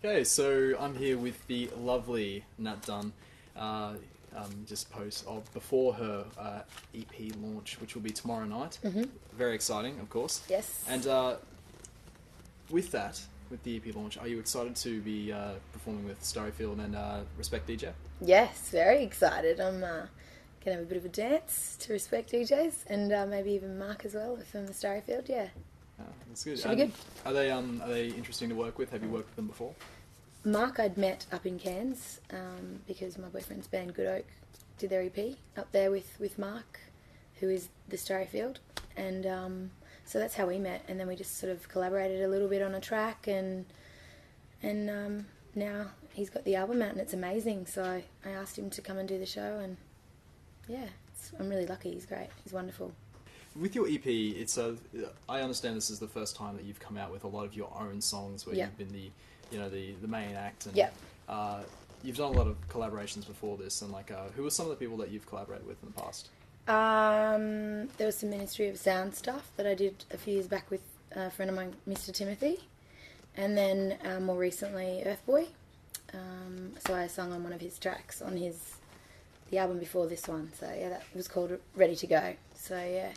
Okay, so I'm here with the lovely Nat Dunn. Just post before her EP launch, which will be tomorrow night. Mm-hmm. Very exciting, of course. Yes. And with the EP launch, are you excited to be performing with Starryfield and Respect DJ? Yes, very excited. I'm going to have a bit of a dance to Respect DJs and maybe even Mark as well from the Starryfield, yeah. That's good. Should be good. Are they interesting to work with? Have you worked with them before? Mark I'd met up in Cairns because my boyfriend's band Good Oak did their EP up there with Mark, who is the Starryfield. And so that's how we met. And then we just sort of collaborated a little bit on a track and now he's got the album out and it's amazing. So I asked him to come and do the show and yeah, I'm really lucky. He's great. He's wonderful. With your EP, I understand this is the first time that you've come out with a lot of your own songs where you've been the main act, and you've done a lot of collaborations before this. And who are some of the people that you've collaborated with in the past? There was some Ministry of Sound stuff that I did a few years back with a friend of mine, Mr. Timothy, and then more recently Earthboy. So I sung on one of his tracks on the album before this one. So yeah, that was called Ready to Go. So yeah.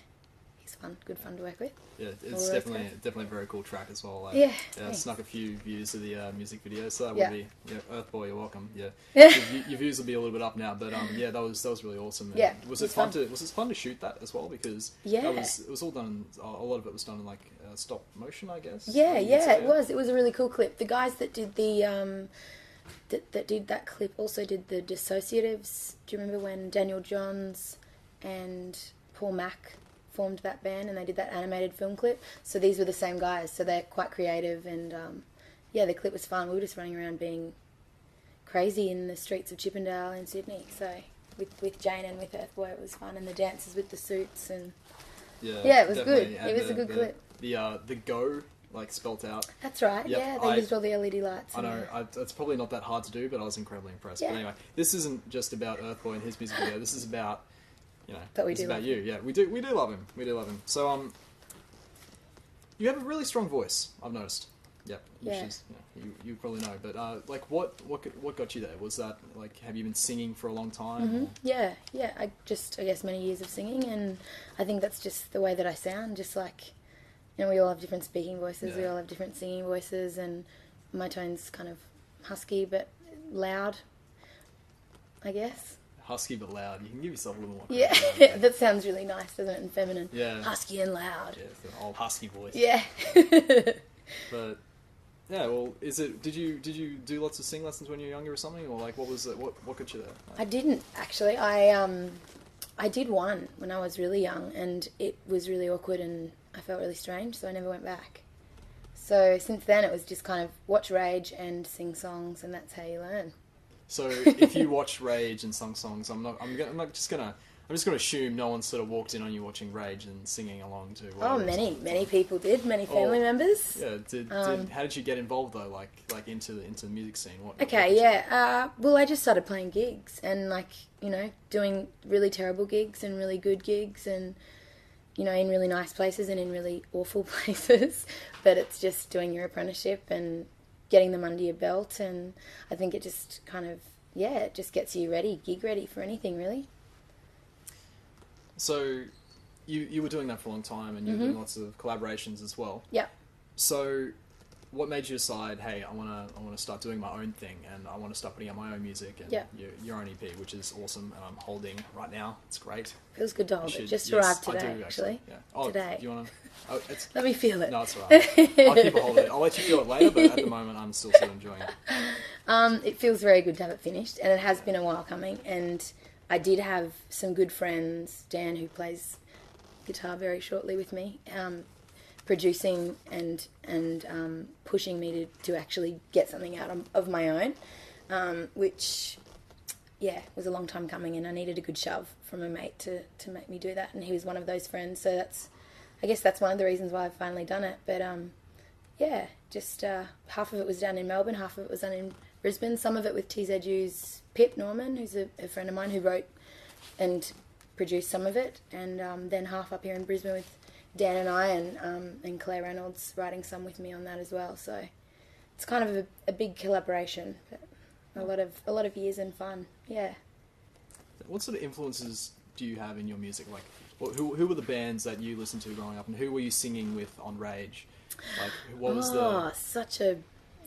Fun, good fun to work with. Yeah, it's definitely a very cool track as well. Yeah, snuck a few views of the music video, so that would be Earthboy, you're welcome. Yeah, your views will be a little bit up now, but that was really awesome. Yeah, was it fun to shoot that as well? Because it was all done. A lot of it was done in stop motion, I guess. Yeah, it was. It was a really cool clip. The guys that did that did that clip also did the Dissociatives. Do you remember when Daniel Johns and Paul Mack formed that band and they did that animated film clip? So these were the same guys, so they're quite creative and the clip was fun. We were just running around being crazy in the streets of Chippendale in Sydney, so with Jane and with Earthboy it was fun, and the dances with the suits and it was good. It was a good clip. The Go spelt out. That's right. Yep. Yeah, they used all the LED lights. I know. It's probably not that hard to do, but I was incredibly impressed. Yeah. But anyway, this isn't just about Earthboy and his music video. This is about but we it's do about love you. him. Yeah, we do love him. We do love him. So you have a really strong voice, I've noticed. Yep. Yeah. Which is, you probably know. But what got you there? Was that have you been singing for a long time? Mm-hmm. Yeah. I guess many years of singing, and I think that's just the way that I sound. Just we all have different speaking voices. Yeah. We all have different singing voices, and my tone's kind of husky but loud, I guess. Husky but loud. You can give yourself a little more. Yeah, that sounds really nice, doesn't it? And feminine. Yeah. Husky and loud. Yeah, it's an old husky voice. Yeah. But yeah, well, did you do lots of sing lessons when you were younger or something, or what was it? What got you there? I didn't actually. I did one when I was really young, and it was really awkward, and I felt really strange, so I never went back. So since then, it was just kind of watch Rage and sing songs, and that's how you learn. So if you watch Rage and sung songs, I'm just gonna assume no one sort of walked in on you watching Rage and singing along to. Oh, many people did. Many family members. Yeah. How did you get involved though? Like into the music scene? Well, I just started playing gigs and doing really terrible gigs and really good gigs and in really nice places and in really awful places. But it's just doing your apprenticeship and getting them under your belt, and I think it just kind of, it just gets you gig ready for anything, really. So you were doing that for a long time, and you were doing lots of collaborations as well. Yeah. So what made you decide, hey, I want to start doing my own thing, and I want to start putting out my own music, and your own EP, which is awesome, and I'm holding right now. It's great. Feels good to hold it. Just arrived today, I do, actually. Yeah. Oh, today. Do you want to? Oh, Let me feel it. No, it's all right. I'll keep a hold of it. I'll let you feel it later, but at the moment I'm still sort of enjoying it. It feels very good to have it finished, and it has been a while coming, and I did have some good friends, Dan, who plays guitar very shortly with me, producing and pushing me to actually get something out of my own, which was a long time coming, and I needed a good shove from a mate to make me do that, and he was one of those friends. So I guess that's one of the reasons why I've finally done it. But just half of it was done in Melbourne, half of it was done in Brisbane, some of it with TZU's Pip Norman, who's a friend of mine who wrote and produced some of it, and then half up here in Brisbane with Dan and I, and Claire Reynolds writing some with me on that as well. So it's kind of a big collaboration, but a lot of years and fun. Yeah. What sort of influences do you have in your music? Like, who were the bands that you listened to growing up, and who were you singing with on Rage? Like, what was such a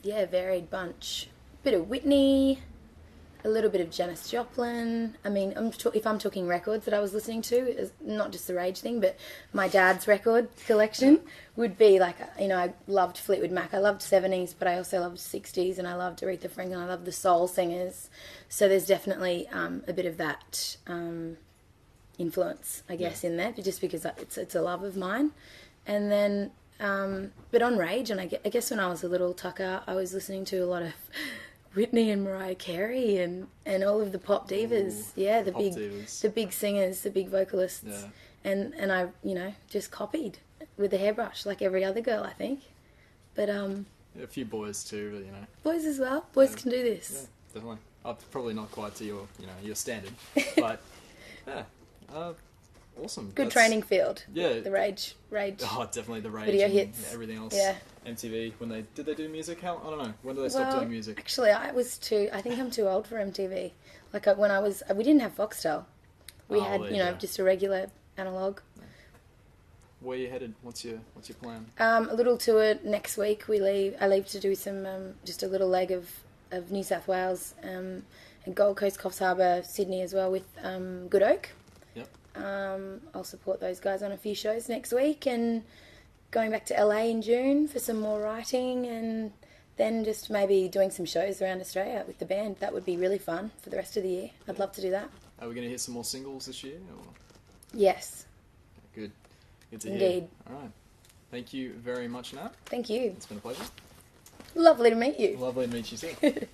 varied bunch. Bit of Whitney, a little bit of Janis Joplin. I mean, if I'm talking records that I was listening to, not just the Rage thing, but my dad's record collection would be like, you know, I loved Fleetwood Mac. I loved 70s, but I also loved 60s, and I loved Aretha Franklin. I loved the soul singers. So there's definitely a bit of that influence, I guess, in there, just because it's a love of mine. And then, but on Rage, and I guess when I was a little tucker, I was listening to a lot of Whitney and Mariah Carey and all of the pop divas. Ooh, the big singers, the big vocalists. Yeah. And I, you know, just copied with a hairbrush like every other girl, I think. But a few boys too, but, you know. Boys as well. Boys can do this. Yeah, definitely. Probably not quite to your standard, but yeah. Awesome. Good training field. Yeah. The Rage. Oh, definitely the Rage. Video hits. Yeah, everything else. Yeah. MTV, did they do music? I don't know. When did they stop doing music? Actually, I think I'm too old for MTV. Like we didn't have Foxtel. We had, just a regular analog. Where are you headed? What's your plan? A little tour next week. I leave to do some, just a little leg of New South Wales, and Gold Coast, Coffs Harbour, Sydney as well with Good Oak. Yep. I'll support those guys on a few shows next week, and going back to LA in June for some more writing, and then just maybe doing some shows around Australia with the band. That would be really fun for the rest of the year. I'd love to do that. Are we going to hit some more singles this year? Or? Yes. Good to hear. Indeed. All right. Thank you very much, Nat. Thank you. It's been a pleasure. Lovely to meet you. Lovely to meet you too.